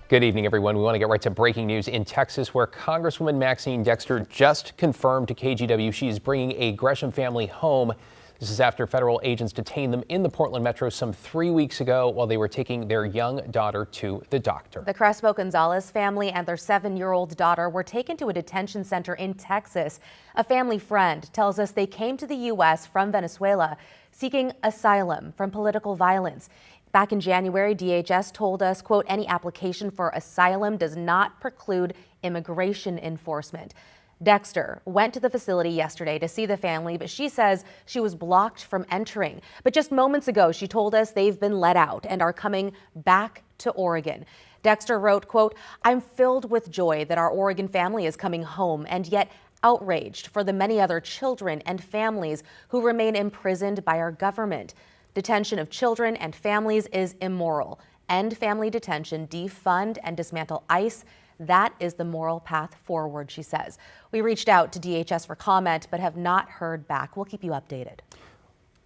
Good evening, everyone. We want to get right to breaking news in Texas, where Congresswoman Maxine Dexter just confirmed to KGW she is bringing a Gresham family home. This is after federal agents detained them in the Portland metro some 3 weeks ago while they were taking their young daughter to the doctor. The Crespo-Gonzalez family and their 7-year-old daughter were taken to a detention center in Texas. A family friend tells us they came to the U.S. from Venezuela seeking asylum from political violence. Back in January, DHS told us, quote, any application for asylum does not preclude immigration enforcement. Dexter went to the facility yesterday to see the family, but she says she was blocked from entering. But just moments ago, she told us they've been let out and are coming back to Oregon. Dexter wrote, quote, I'm filled with joy that our Oregon family is coming home, and yet outraged for the many other children and families who remain imprisoned by our government. Detention of children and families is immoral. End family detention, defund and dismantle ICE. That is the moral path forward, she says. We reached out to DHS for comment, but have not heard back. We'll keep you updated.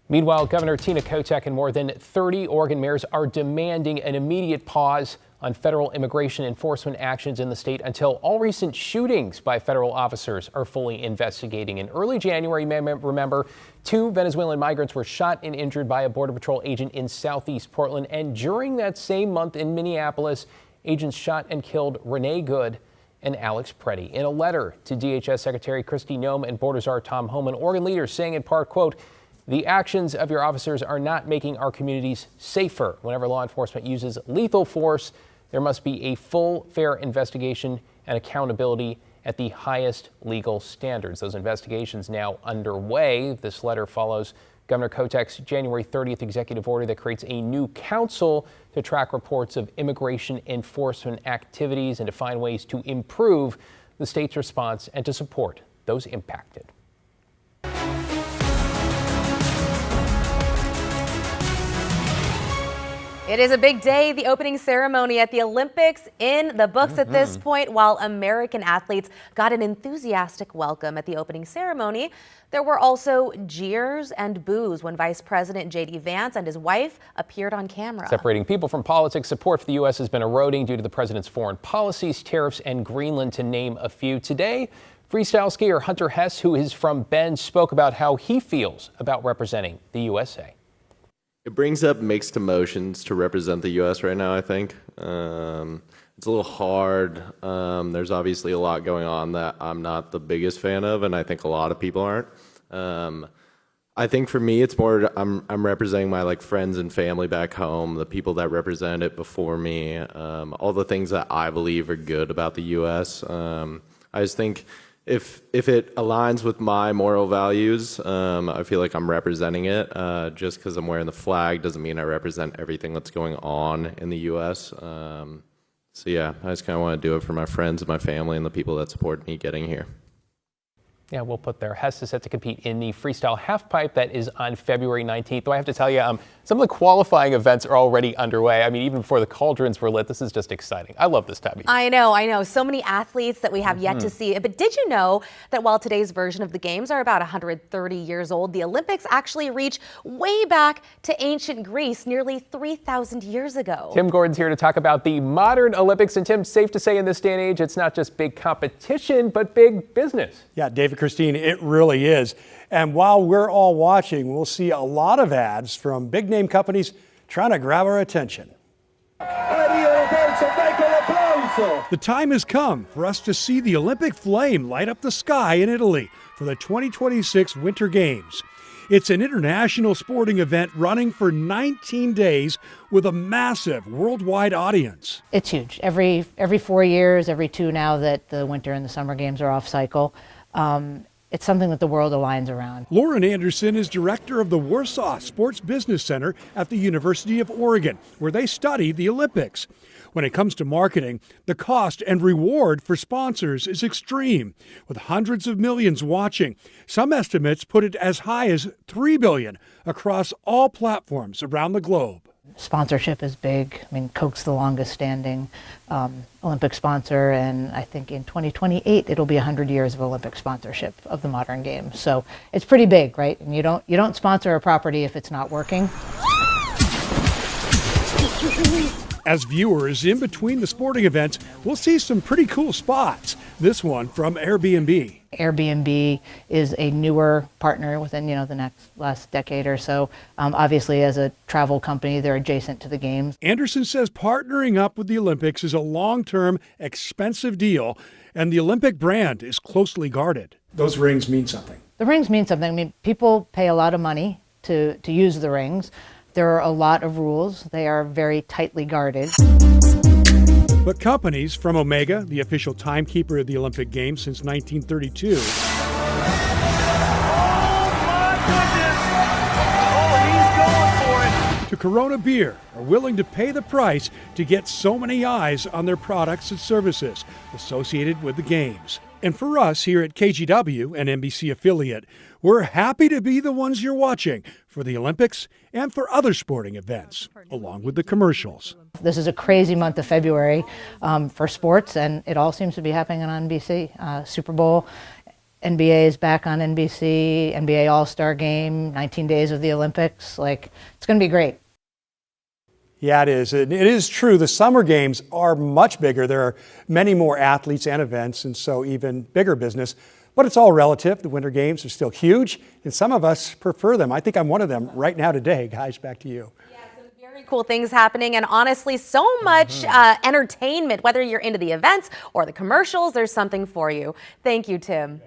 Meanwhile, Governor Tina Kotek and more than 30 Oregon mayors are demanding an immediate pause on federal immigration enforcement actions in the state until all recent shootings by federal officers are fully investigating. In early January, remember, 2 Venezuelan migrants were shot and injured by a Border Patrol agent in southeast Portland. And during that same month in Minneapolis, agents shot and killed Renee Good and Alex Preddy. In a letter to DHS Secretary Kristi Noem and Border Czar Tom Homan, Oregon leaders saying in part, quote, the actions of your officers are not making our communities safer. Whenever law enforcement uses lethal force, there must be a full, fair investigation and accountability at the highest legal standards. Those investigations now underway. This letter follows Governor Kotek's January 30th executive order that creates a new council to track reports of immigration enforcement activities and to find ways to improve the state's response and to support those impacted. It is a big day, the opening ceremony at the Olympics in the books at this point. While American athletes got an enthusiastic welcome at the opening ceremony, there were also jeers and boos when Vice President J.D. Vance and his wife appeared on camera. Separating people from politics, support for the U.S. has been eroding due to the president's foreign policies, tariffs, and Greenland, to name a few. Today, freestyle skier Hunter Hess, who is from Bend, spoke about how he feels about representing the USA. It brings up mixed emotions to represent the U.S. right now, I think. It's a little hard. There's obviously a lot going on that I'm not the biggest fan of, and I think a lot of people aren't. I think for me, it's more I'm representing my friends and family back home, the people that represent it before me, all the things that I believe are good about the U.S. I just think if it aligns with my moral values, I feel like I'm representing it. Just because I'm wearing the flag doesn't mean I represent everything that's going on in the U.S. So yeah, I just kind of want to do it for my friends and my family and the people that support me getting here. Yeah, we'll put there. Hess is set to compete in the freestyle halfpipe that is on February 19th. Though I have to tell you, some of the qualifying events are already underway. I mean, even before the cauldrons were lit, this is just exciting. I love this time of year. I know. So many athletes that we have yet to see. But did you know that while today's version of the games are about 130 years old, the Olympics actually reach way back to ancient Greece nearly 3,000 years ago? Tim Gordon's here to talk about the modern Olympics. And Tim, safe to say in this day and age, it's not just big competition, but big business. Yeah, David, Christine, it really is. And while we're all watching, we'll see a lot of ads from big name companies trying to grab our attention. The time has come for us to see the Olympic flame light up the sky in Italy for the 2026 Winter Games. It's an international sporting event running for 19 days with a massive worldwide audience. It's huge. Every 4 years, every 2 now that the Winter and the Summer Games are off cycle. It's something that the world aligns around. Lauren Anderson is director of the Warsaw Sports Business Center at the University of Oregon, where they study the Olympics. When it comes to marketing, the cost and reward for sponsors is extreme, with hundreds of millions watching. Some estimates put it as high as $3 billion across all platforms around the globe. Sponsorship is big. I mean, Coke's the longest standing Olympic sponsor, and I think in 2028 it'll be 100 years of Olympic sponsorship of the modern games. So it's pretty big, right? And you don't sponsor a property if it's not working. As viewers in between the sporting events, we'll see some pretty cool spots. This one from Airbnb. Airbnb is a newer partner within, the last decade or so. Obviously, as a travel company, they're adjacent to the games. Anderson says partnering up with the Olympics is a long-term, expensive deal, and the Olympic brand is closely guarded. Those rings mean something. The rings mean something. I mean, people pay a lot of money to use the rings. There are a lot of rules. They are very tightly guarded. But companies, from Omega, the official timekeeper of the Olympic Games since 1932, to Corona Beer, are willing to pay the price to get so many eyes on their products and services associated with the Games. And for us here at KGW, an NBC affiliate, we're happy to be the ones you're watching for the Olympics and for other sporting events, along with the commercials. This is a crazy month of February for sports, and it all seems to be happening on NBC. Super Bowl, NBA is back on NBC, NBA All-Star Game, 19 days of the Olympics. It's going to be great. Yeah, it is. It is true. The summer games are much bigger. There are many more athletes and events, and so even bigger business. But it's all relative. The Winter Games are still huge, and some of us prefer them. I think I'm one of them right now today. Guys, back to you. Yeah, some very cool things happening, and honestly, so much entertainment. Whether you're into the events or the commercials, there's something for you. Thank you, Tim.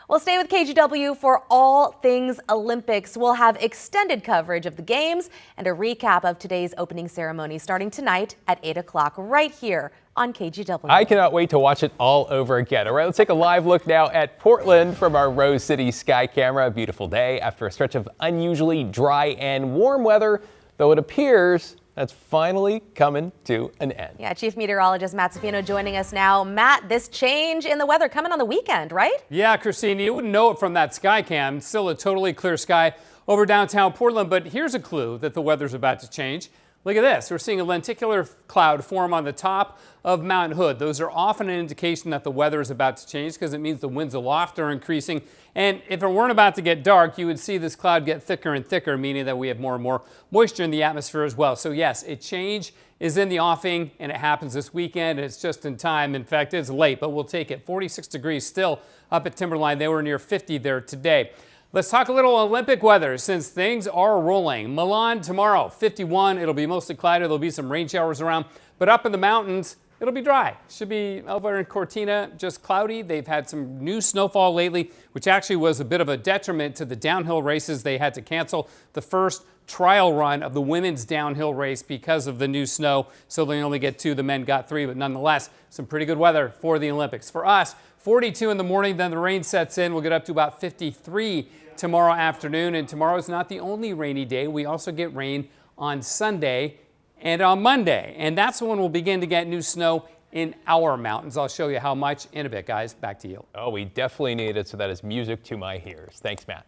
Well, stay with KGW for all things Olympics. We'll have extended coverage of the games and a recap of today's opening ceremony starting tonight at 8 o'clock right here on KGW. I cannot wait to watch it all over again. All right, let's take a live look now at Portland from our Rose City Sky Camera. A beautiful day after a stretch of unusually dry and warm weather, though it appears that's finally coming to an end. Yeah, Chief Meteorologist Matt Safino joining us now. Matt, this change in the weather coming on the weekend, right? Yeah, Christine, you wouldn't know it from that sky cam. It's still a totally clear sky over downtown Portland, but here's a clue that the weather's about to change. Look at this. We're seeing a lenticular cloud form on the top of Mount Hood. Those are often an indication that the weather is about to change because it means the winds aloft are increasing. And if it weren't about to get dark, you would see this cloud get thicker and thicker, meaning that we have more and more moisture in the atmosphere as well. So yes, a change is in the offing, and it happens this weekend. And it's just in time. In fact, it's late, but we'll take it. 46 degrees still up at Timberline. They were near 50 there today. Let's talk a little Olympic weather since things are rolling. Milan tomorrow, 51. It'll be mostly cloudy. There'll be some rain showers around, but up in the mountains, it'll be dry. Should be over in Cortina, just cloudy. They've had some new snowfall lately, which actually was a bit of a detriment to the downhill races. They had to cancel the first trial run of the women's downhill race because of the new snow. So they only get 2. The men got 3, but nonetheless, some pretty good weather for the Olympics. For us, 42 in the morning, then the rain sets in. We'll get up to about 53 tomorrow afternoon, and tomorrow's not the only rainy day. We also get rain on Sunday and on Monday, and that's when we'll begin to get new snow in our mountains. I'll show you how much in a bit, guys. Back to you. Oh, we definitely need it, so that is music to my ears. Thanks, Matt.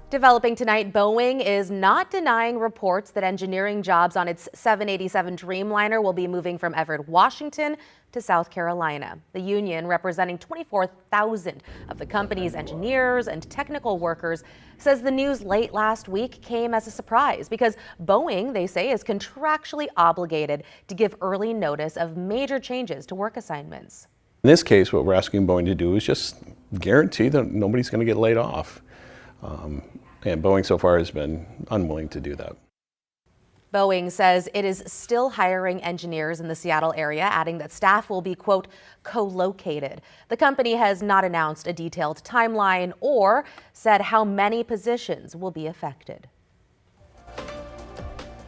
Developing tonight, Boeing is not denying reports that engineering jobs on its 787 Dreamliner will be moving from Everett, Washington to South Carolina. The union, representing 24,000 of the company's engineers and technical workers, says the news late last week came as a surprise because Boeing, they say, is contractually obligated to give early notice of major changes to work assignments. In this case, what we're asking Boeing to do is just guarantee that nobody's going to get laid off. And Boeing so far has been unwilling to do that. Boeing says it is still hiring engineers in the Seattle area, adding that staff will be, quote, co-located. The company has not announced a detailed timeline or said how many positions will be affected.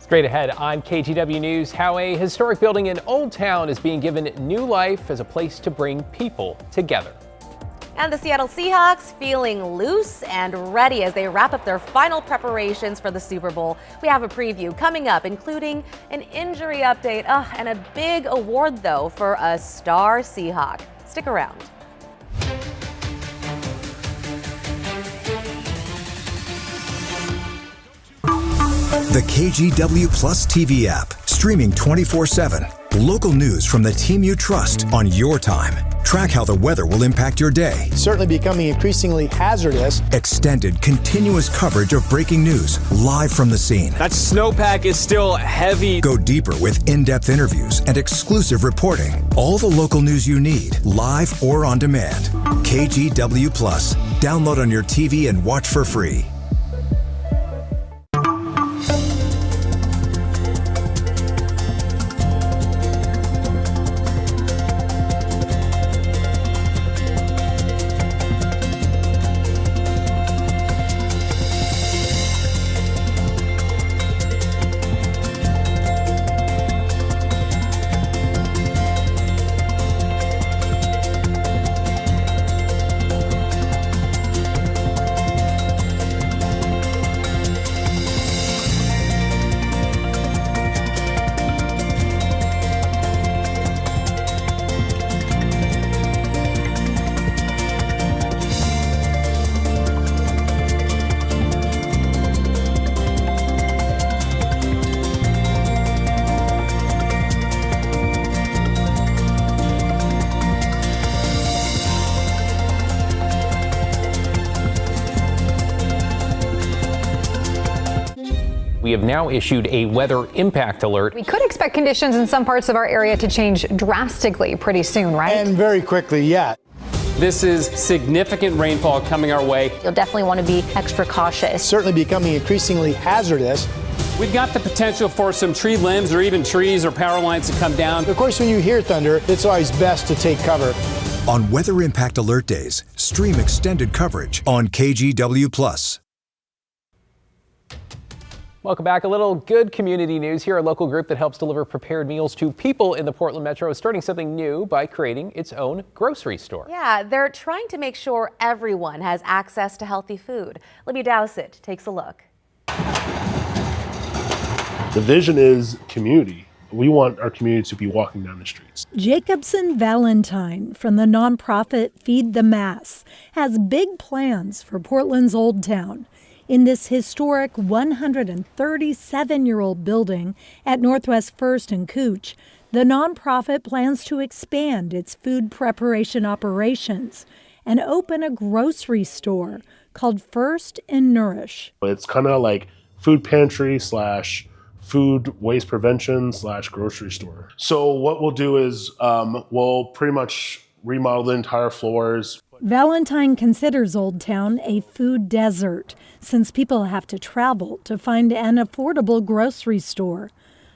Straight ahead on KGW News, how a historic building in Oldtown is being given new life as a place to bring people together. And the Seattle Seahawks feeling loose and ready as they wrap up their final preparations for the Super Bowl. We have a preview coming up, including an injury update and a big award, though, for a star Seahawk. Stick around. The KGW Plus TV app, streaming 24/7. Local news from the team you trust on your time. Track how the weather will impact your day. Certainly becoming increasingly hazardous. Extended, continuous coverage of breaking news live from the scene. That snowpack is still heavy. Go deeper with in-depth interviews and exclusive reporting. All the local news you need, live or on demand. KGW Plus. Download on your TV and watch for free. We have now issued a weather impact alert. We could expect conditions in some parts of our area to change drastically pretty soon, right? And very quickly, yeah. This is significant rainfall coming our way. You'll definitely want to be extra cautious. Certainly becoming increasingly hazardous. We've got the potential for some tree limbs or even trees or power lines to come down. Of course, when you hear thunder, it's always best to take cover. On Weather Impact Alert Days, stream extended coverage on KGW Plus. Welcome back. A little good community news here. A local group that helps deliver prepared meals to people in the Portland Metro is starting something new by creating its own grocery store. Yeah, they're trying to make sure everyone has access to healthy food. Libby Dowsett takes a look. The vision is community. We want our community to be walking down the streets. Jacobson Valentine from the nonprofit Feed the Mass has big plans for Portland's Oldtown. In this historic 137-year-old building at Northwest 1st and Cooch, the nonprofit plans to expand its food preparation operations and open a grocery store called First and Nourish. It's kind of like food pantry / food waste prevention / grocery store. So what we'll do is we'll pretty much remodel the entire floors. Valentine considers Oldtown a food desert since people have to travel to find an affordable grocery store.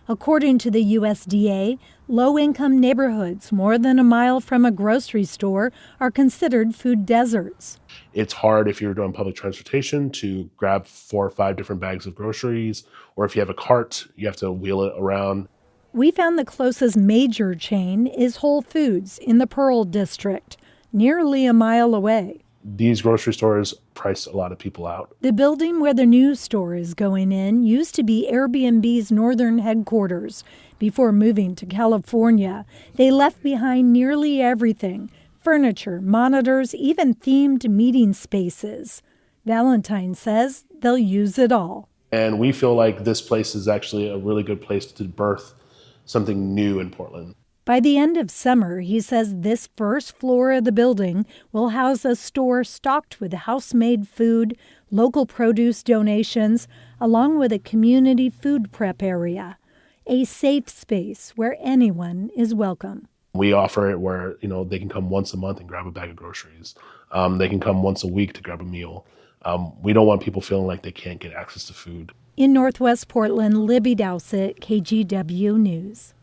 According to the USDA, low-income neighborhoods more than a mile from a grocery store are considered food deserts. It's hard if you're doing public transportation to grab 4 or 5 different bags of groceries, or if you have a cart, you have to wheel it around. We found the closest major chain is Whole Foods in the Pearl District, nearly a mile away. These grocery stores price a lot of people out. The building where the new store is going in used to be Airbnb's northern headquarters. Before moving to California, they left behind nearly everything: furniture, monitors, even themed meeting spaces. Valentine says they'll use it all. And we feel like this place is actually a really good place to birth something new in Portland. By the end of summer, he says this first floor of the building will house a store stocked with house-made food, local produce donations, along with a community food prep area, a safe space where anyone is welcome. We offer it where, they can come once a month and grab a bag of groceries. They can come once a week to grab a meal. We don't want people feeling like they can't get access to food. In Northwest Portland, Libby Dowsett, KGW News.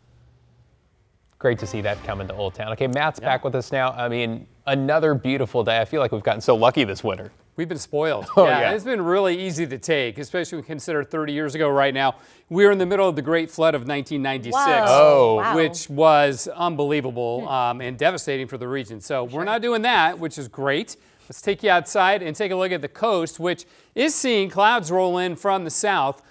Great to see that coming to Oldtown. Okay, Matt's back with us now. I mean, another beautiful day. I feel like we've gotten so lucky this winter. We've been spoiled. Yeah. It's been really easy to take, especially when you consider 30 years ago right now. We were in the middle of the Great Flood of 1996, Wow. which was unbelievable and devastating for the region. So we're not doing that, which is great. Let's take you outside and take a look at the coast, which is seeing clouds roll in from the south.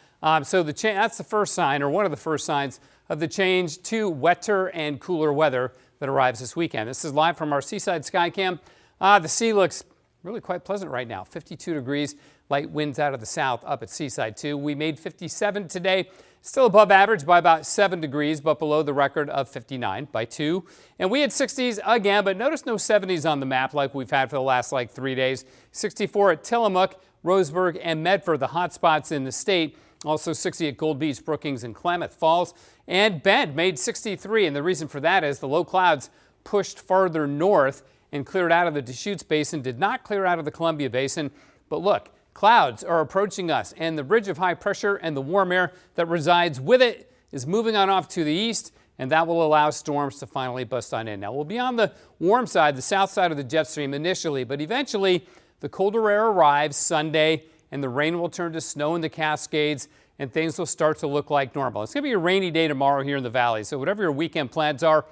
So that's the first sign, or one of the first signs, of the change to wetter and cooler weather that arrives this weekend. This is live from our Seaside Skycam. The sea looks really quite pleasant right now, 52 degrees. Light winds out of the south up at Seaside too. We made 57 today. Still above average by about 7 degrees, but below the record of 59 by 2. And we had 60s again, but notice no 70s on the map like we've had for the last 3 days. 64 at Tillamook, Roseburg, and Medford, the hot spots in the state. Also 60 at Gold Beach, Brookings, and Klamath Falls. And Bend made 63, and the reason for that is the low clouds pushed farther north and cleared out of the Deschutes Basin, did not clear out of the Columbia Basin. But look, clouds are approaching us, and the ridge of high pressure and the warm air that resides with it is moving on off to the east, and that will allow storms to finally bust on in. Now, we'll be on the warm side, the south side of the jet stream initially, but eventually the colder air arrives Sunday, and the rain will turn to snow in the Cascades, and things will start to look like normal. It's going to be a rainy day tomorrow here in the valley, so whatever your weekend plans are,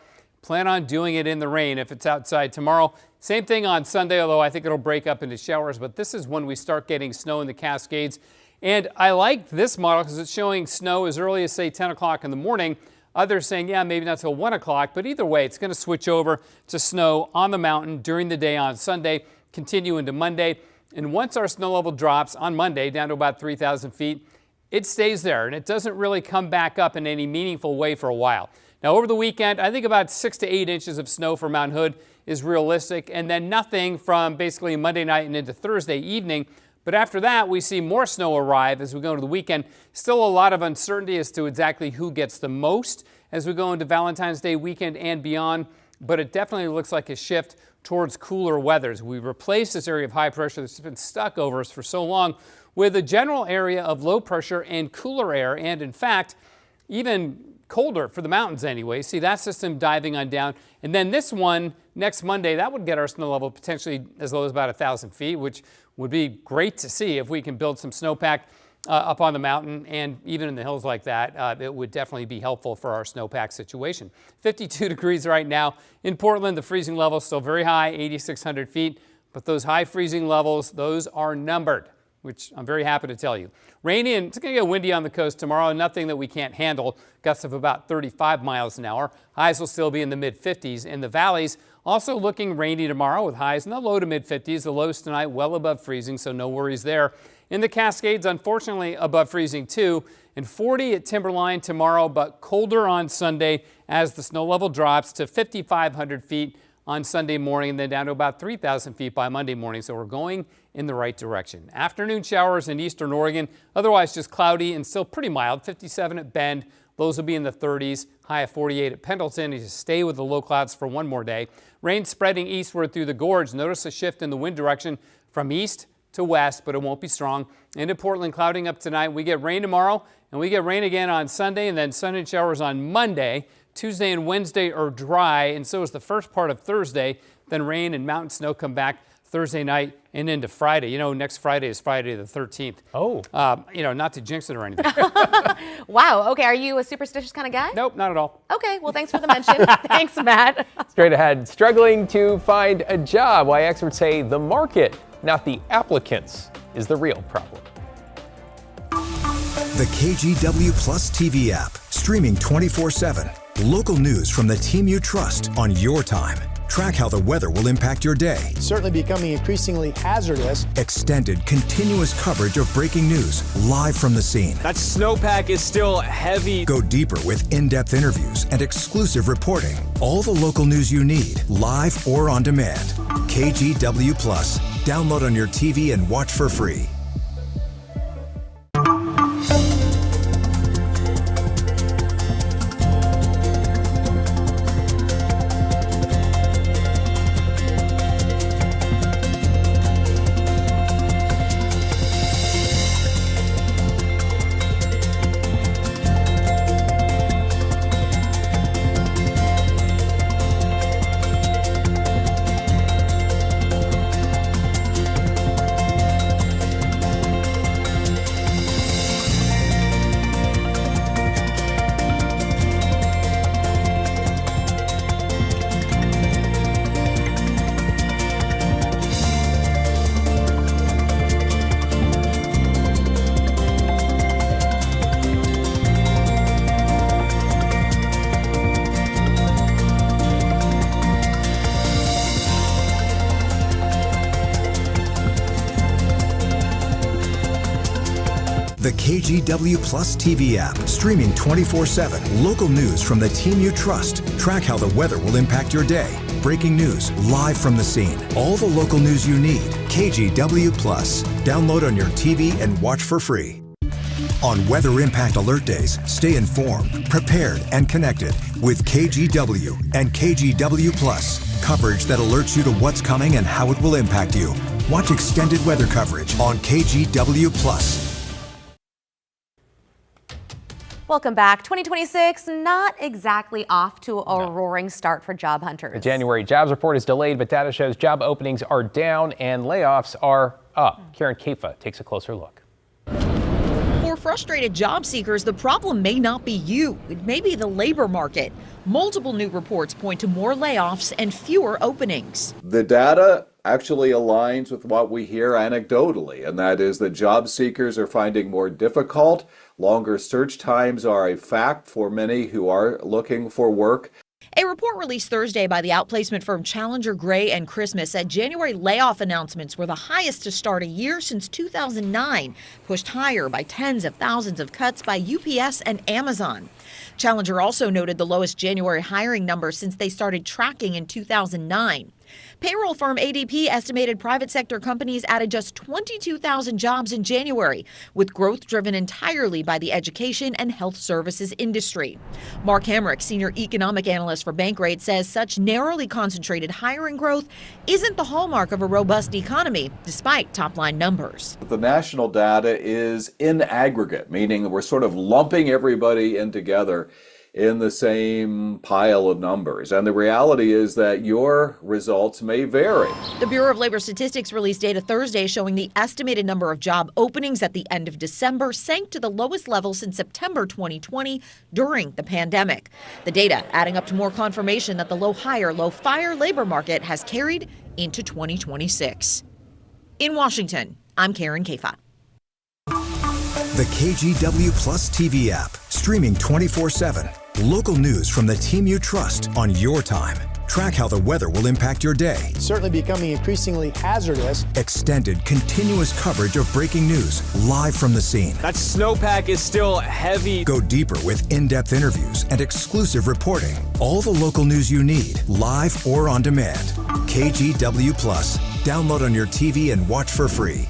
plan on doing it in the rain if it's outside tomorrow. Same thing on Sunday, although I think it'll break up into showers, but this is when we start getting snow in the Cascades. And I like this model because it's showing snow as early as, say, 10 o'clock in the morning. Others saying, yeah, maybe not till 1 o'clock, but either way, it's going to switch over to snow on the mountain during the day on Sunday, continue into Monday. And once our snow level drops on Monday down to about 3,000 feet, it stays there, and it doesn't really come back up in any meaningful way for a while. Now, over the weekend, I think about 6 to 8 inches of snow for Mount Hood is realistic, and then nothing from basically Monday night and into Thursday evening. But after that, we see more snow arrive as we go into the weekend. Still a lot of uncertainty as to exactly who gets the most as we go into Valentine's Day weekend and beyond, but it definitely looks like a shift towards cooler weather as we replace this area of high pressure that's been stuck over us for so long with a general area of low pressure and cooler air, and in fact, even colder for the mountains anyway. See that system diving on down. And then this one next Monday, that would get our snow level potentially as low as about 1,000 feet, which would be great to see if we can build some snowpack up on the mountain and even in the hills like that. It would definitely be helpful for our snowpack situation. 52 degrees right now. In Portland, the freezing level is still very high, 8,600 feet, but those high freezing levels, those are numbered, which I'm very happy to tell you. Rainy and it's going to get windy on the coast tomorrow, nothing that we can't handle. Gusts of about 35 miles an hour. Highs will still be in the mid-50s. In the valleys, also looking rainy tomorrow with highs in the low to mid-50s. The lows tonight well above freezing, so no worries there. In the Cascades, unfortunately, above freezing too. And 40 at Timberline tomorrow, but colder on Sunday as the snow level drops to 5,500 feet on Sunday morning and then down to about 3,000 feet by Monday morning. So we're going in the right direction. Afternoon showers in eastern Oregon, otherwise just cloudy and still pretty mild. 57 at Bend, lows will be in the 30s, high of 48 at Pendleton. You just stay with the low clouds for one more day. Rain spreading eastward through the gorge. Notice a shift in the wind direction from east to west, but it won't be strong. Into Portland, clouding up tonight. We get rain tomorrow, and we get rain again on Sunday, and then sun and showers on Monday. Tuesday and Wednesday are dry, and so is the first part of Thursday. Then rain and mountain snow come back Thursday night and into Friday. You know, next Friday is Friday the 13th. Oh. You know, not to jinx it or anything. Wow. Okay. Are you a superstitious kind of guy? Nope, not at all. Okay. Well, thanks for the mention. Thanks, Matt. Straight ahead, struggling to find a job. Why experts say the market, not the applicants, is the real problem. The KGW Plus TV app, streaming 24/7. Local news from the team you trust on your time. Track how the weather will impact your day. Certainly becoming increasingly hazardous. Extended, continuous coverage of breaking news, live from the scene. That snowpack is still heavy. Go deeper with in-depth interviews and exclusive reporting. All the local news you need, live or on demand. KGW Plus. Download on your TV and watch for free. KGW Plus TV app, streaming 24/7. Local news from the team you trust. Track how the weather will impact your day. Breaking news live from the scene. All the local news you need. KGW Plus. Download on your TV and watch for free. On Weather Impact Alert Days, stay informed, prepared, and connected with KGW and KGW Plus. Coverage that alerts you to what's coming and how it will impact you. Watch extended weather coverage on KGW Plus. Welcome back. 2026, not exactly off to a roaring start for job hunters. The January jobs report is delayed, but data shows job openings are down and layoffs are up. Karen Kafa takes a closer look. For frustrated job seekers, the problem may not be you. It may be the labor market. Multiple new reports point to more layoffs and fewer openings. The data actually aligns with what we hear anecdotally, and that is that job seekers are finding more difficult. Longer search times are a fact for many who are looking for work. A report released Thursday by the outplacement firm Challenger, Gray & Christmas said January layoff announcements were the highest to start a year since 2009, pushed higher by tens of thousands of cuts by UPS and Amazon. Challenger also noted the lowest January hiring numbers since they started tracking in 2009. Payroll firm ADP estimated private sector companies added just 22,000 jobs in January, with growth driven entirely by the education and health services industry. Mark Hamrick, senior economic analyst for Bankrate, says such narrowly concentrated hiring growth isn't the hallmark of a robust economy, despite top-line numbers. The national data is in aggregate, meaning we're sort of lumping everybody in together in the same pile of numbers. And the reality is that your results may vary. The Bureau of Labor Statistics released data Thursday showing the estimated number of job openings at the end of December sank to the lowest level since September 2020 during the pandemic. The data adding up to more confirmation that the low hire, low fire labor market has carried into 2026. In Washington, I'm Karen Kafa. The KGW Plus TV app, streaming 24/7. Local news from the team you trust on your time. Track how the weather will impact your day. Certainly becoming increasingly hazardous. Extended, continuous coverage of breaking news live from the scene. That snowpack is still heavy. Go deeper with in-depth interviews and exclusive reporting. All the local news you need, live or on demand. KGW Plus. Download on your TV and watch for free.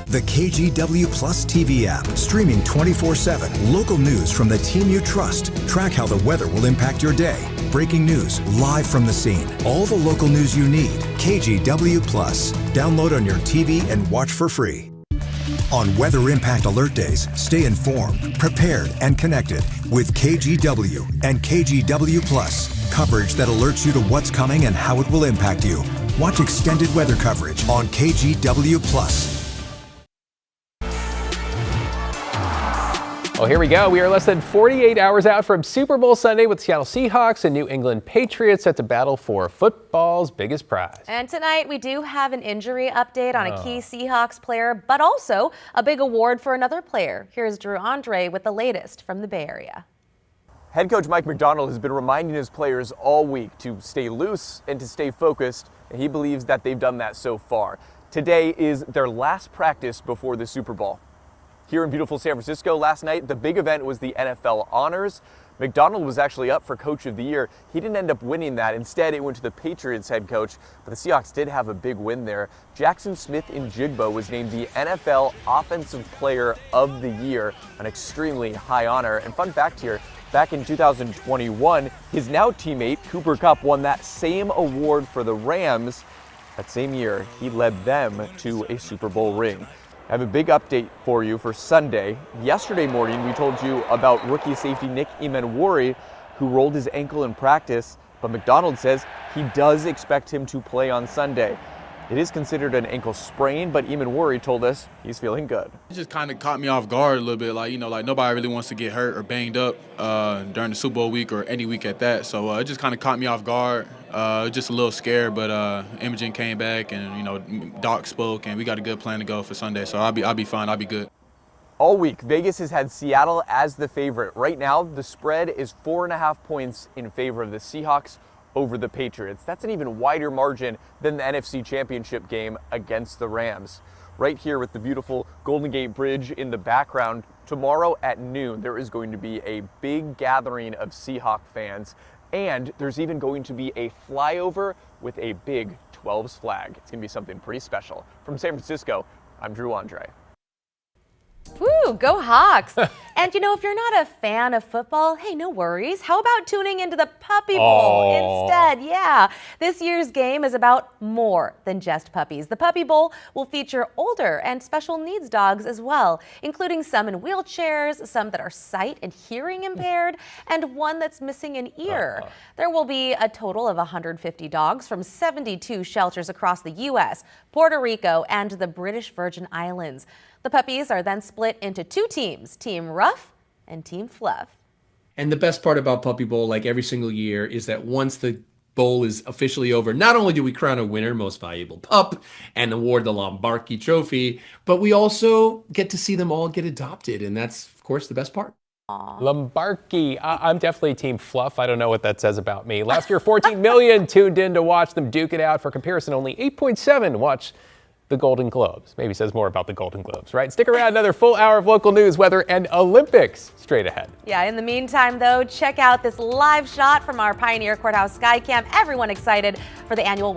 The KGW Plus TV app, streaming 24/7. Local news from the team you trust. Track how the weather will impact your day. Breaking news live from the scene. All the local news you need. KGW Plus. Download on your TV and watch for free. On Weather Impact Alert Days, stay informed, prepared, and connected with KGW and KGW Plus. Coverage that alerts you to what's coming and how it will impact you. Watch extended weather coverage on KGW Plus. Well, here we go. We are less than 48 hours out from Super Bowl Sunday with Seattle Seahawks and New England Patriots set to battle for football's biggest prize. And tonight we do have an injury update on a key Seahawks player, but also a big award for another player. Here's Drew Andre with the latest from the Bay Area. Head coach Mike McDonald has been reminding his players all week to stay loose and to stay focused, and he believes that they've done that so far. Today is their last practice before the Super Bowl. Here in beautiful San Francisco last night, the big event was the NFL Honors. McDonald was actually up for Coach of the Year. He didn't end up winning that. Instead, it went to the Patriots head coach, but the Seahawks did have a big win there. Jackson Smith-Njigba was named the NFL Offensive Player of the Year, an extremely high honor. And fun fact here, back in 2021, his now teammate, Cooper Kupp, won that same award for the Rams. That same year, he led them to a Super Bowl ring. I have a big update for you for Sunday. Yesterday morning, we told you about rookie safety Nick Emmanwori, who rolled his ankle in practice, but McDonald says he does expect him to play on Sunday. It is considered an ankle sprain, but Emmanwori told us he's feeling good. It just kind of caught me off guard a little bit. Like nobody really wants to get hurt or banged up during the Super Bowl week or any week at that. So it just kind of caught me off guard. Just a little scared, but Imogen came back and, Doc spoke, and we got a good plan to go for Sunday. So I'll be fine. I'll be good. All week, Vegas has had Seattle as the favorite. Right now, the spread is 4.5 points in favor of the Seahawks over the Patriots. That's an even wider margin than the NFC Championship game against the Rams. Right here with the beautiful Golden Gate Bridge in the background, tomorrow at noon, there is going to be a big gathering of Seahawk fans, and there's even going to be a flyover with a big 12s flag. It's going to be something pretty special. From San Francisco, I'm Drew Andre. Woo, go Hawks. And if you're not a fan of football, hey, no worries. How about tuning into the Puppy Bowl instead? Yeah, this year's game is about more than just puppies. The Puppy Bowl will feature older and special needs dogs as well, including some in wheelchairs, some that are sight and hearing impaired, and one that's missing an ear. There will be a total of 150 dogs from 72 shelters across the U.S., Puerto Rico, and the British Virgin Islands. The puppies are then split into two teams, Team Rough and Team Fluff. And the best part about Puppy Bowl, like every single year, is that once the bowl is officially over, not only do we crown a winner, most valuable pup, and award the Lombardi Trophy, but we also get to see them all get adopted. And that's, of course, the best part. Lombardi. I'm definitely Team Fluff. I don't know what that says about me. Last year, 14 million tuned in to watch them duke it out. For comparison, only 8.7 watched the Golden Globes. Maybe says more about the Golden Globes, right? Stick around, another full hour of local news, weather, and Olympics straight ahead. Yeah, in the meantime, though, check out this live shot from our Pioneer Courthouse Skycam. Everyone excited for the annual